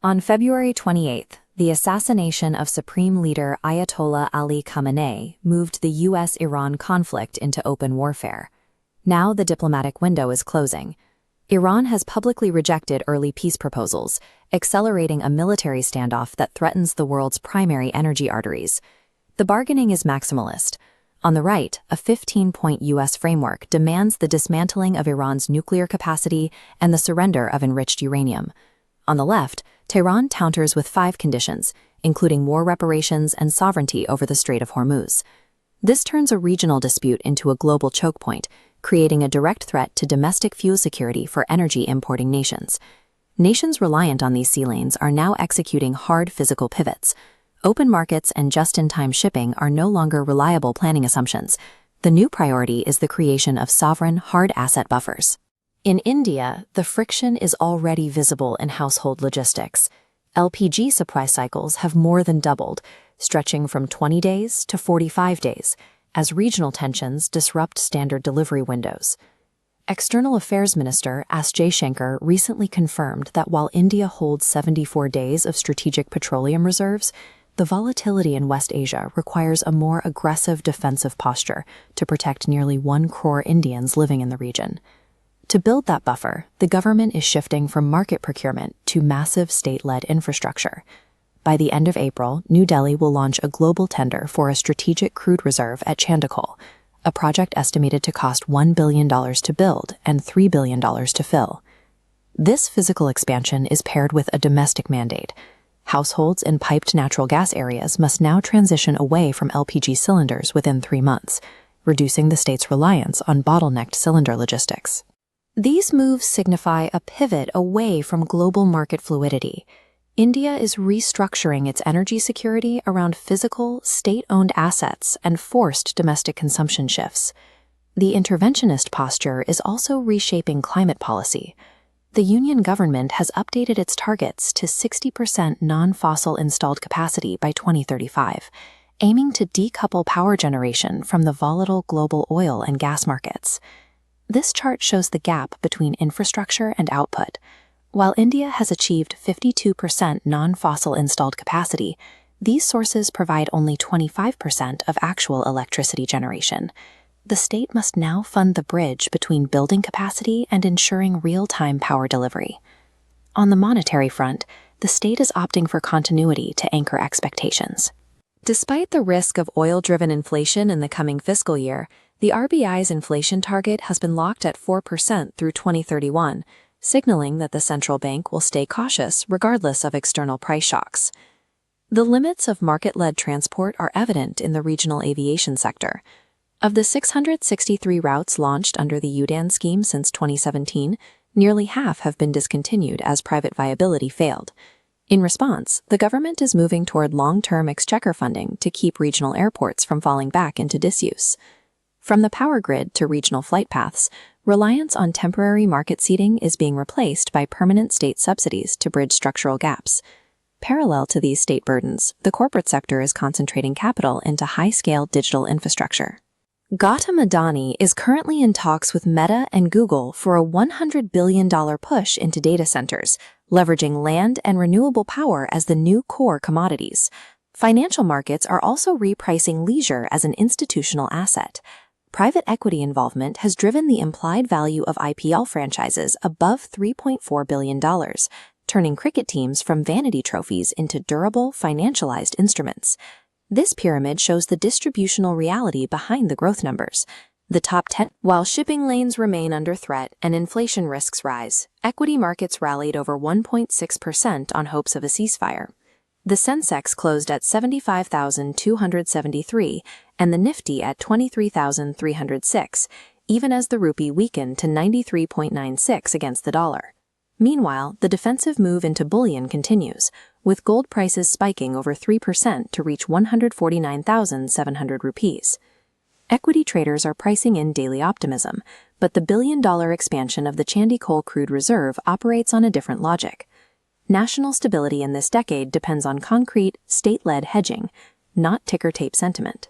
On February 28, the assassination of Supreme Leader Ayatollah Ali Khamenei moved the U.S.-Iran conflict into open warfare. Now the diplomatic window is closing. Iran has publicly rejected early peace proposals, accelerating a military standoff that threatens the world's primary energy arteries. The bargaining is maximalist. On the right, a 15-point U.S. framework demands the dismantling of Iran's nuclear capacity and the surrender of enriched uranium. On the left, Tehran counters with 5 conditions, including war reparations and sovereignty over the Strait of Hormuz. This turns a regional dispute into a global choke point, creating a direct threat to domestic fuel security for energy importing nations. Nations reliant on these sea lanes are now executing hard physical pivots. Open markets and just-in-time shipping are no longer reliable planning assumptions. The new priority is the creation of sovereign, hard asset buffers. In India, the friction is already visible in household logistics. LPG supply cycles have more than doubled, stretching from 20 days to 45 days, as regional tensions disrupt standard delivery windows. External Affairs Minister S. Jaishankar recently confirmed that while India holds 74 days of strategic petroleum reserves, the volatility in West Asia requires a more aggressive defensive posture to protect nearly 1 crore Indians living in the region. To build that buffer, the government is shifting from market procurement to massive state-led infrastructure. By the end of April, New Delhi will launch a global tender for a strategic crude reserve at Chandakol, a project estimated to cost $1 billion to build and $3 billion to fill. This physical expansion is paired with a domestic mandate. Households in piped natural gas areas must now transition away from LPG cylinders within 3 months, reducing the state's reliance on bottlenecked cylinder logistics. These moves signify a pivot away from global market fluidity. India is restructuring its energy security around physical, state-owned assets and forced domestic consumption shifts. The interventionist posture is also reshaping climate policy. The union government has updated its targets to 60% non-fossil installed capacity by 2035, aiming to decouple power generation from the volatile global oil and gas markets. This chart shows the gap between infrastructure and output. While India has achieved 52% non-fossil installed capacity, these sources provide only 25% of actual electricity generation. The state must now fund the bridge between building capacity and ensuring real-time power delivery. On the monetary front, the state is opting for continuity to anchor expectations. Despite the risk of oil-driven inflation in the coming fiscal year, the RBI's inflation target has been locked at 4% through 2031, signaling that the central bank will stay cautious regardless of external price shocks. The limits of market-led transport are evident in the regional aviation sector. Of the 663 routes launched under the UDAN scheme since 2017, nearly half have been discontinued as private viability failed. In response, the government is moving toward long-term exchequer funding to keep regional airports from falling back into disuse. From the power grid to regional flight paths, reliance on temporary market seeding is being replaced by permanent state subsidies to bridge structural gaps. Parallel to these state burdens, the corporate sector is concentrating capital into high-scale digital infrastructure. Gautam Adani is currently in talks with Meta and Google for a $100 billion push into data centers, leveraging land and renewable power as the new core commodities. Financial markets are also repricing leisure as an institutional asset. Private equity involvement has driven the implied value of IPL franchises above $3.4 billion, turning cricket teams from vanity trophies into durable, financialized instruments. This pyramid shows the distributional reality behind the growth numbers. The top 10. While shipping lanes remain under threat and inflation risks rise, equity markets rallied over 1.6% on hopes of a ceasefire. The Sensex closed at 75,273 and the Nifty at 23,306, even as the rupee weakened to 93.96 against the dollar. Meanwhile, the defensive move into bullion continues, with gold prices spiking over 3% to reach 149,700 rupees. Equity traders are pricing in daily optimism, but the billion-dollar expansion of the Chandakol crude reserve operates on a different logic. National stability in this decade depends on concrete, state-led hedging, not ticker-tape sentiment.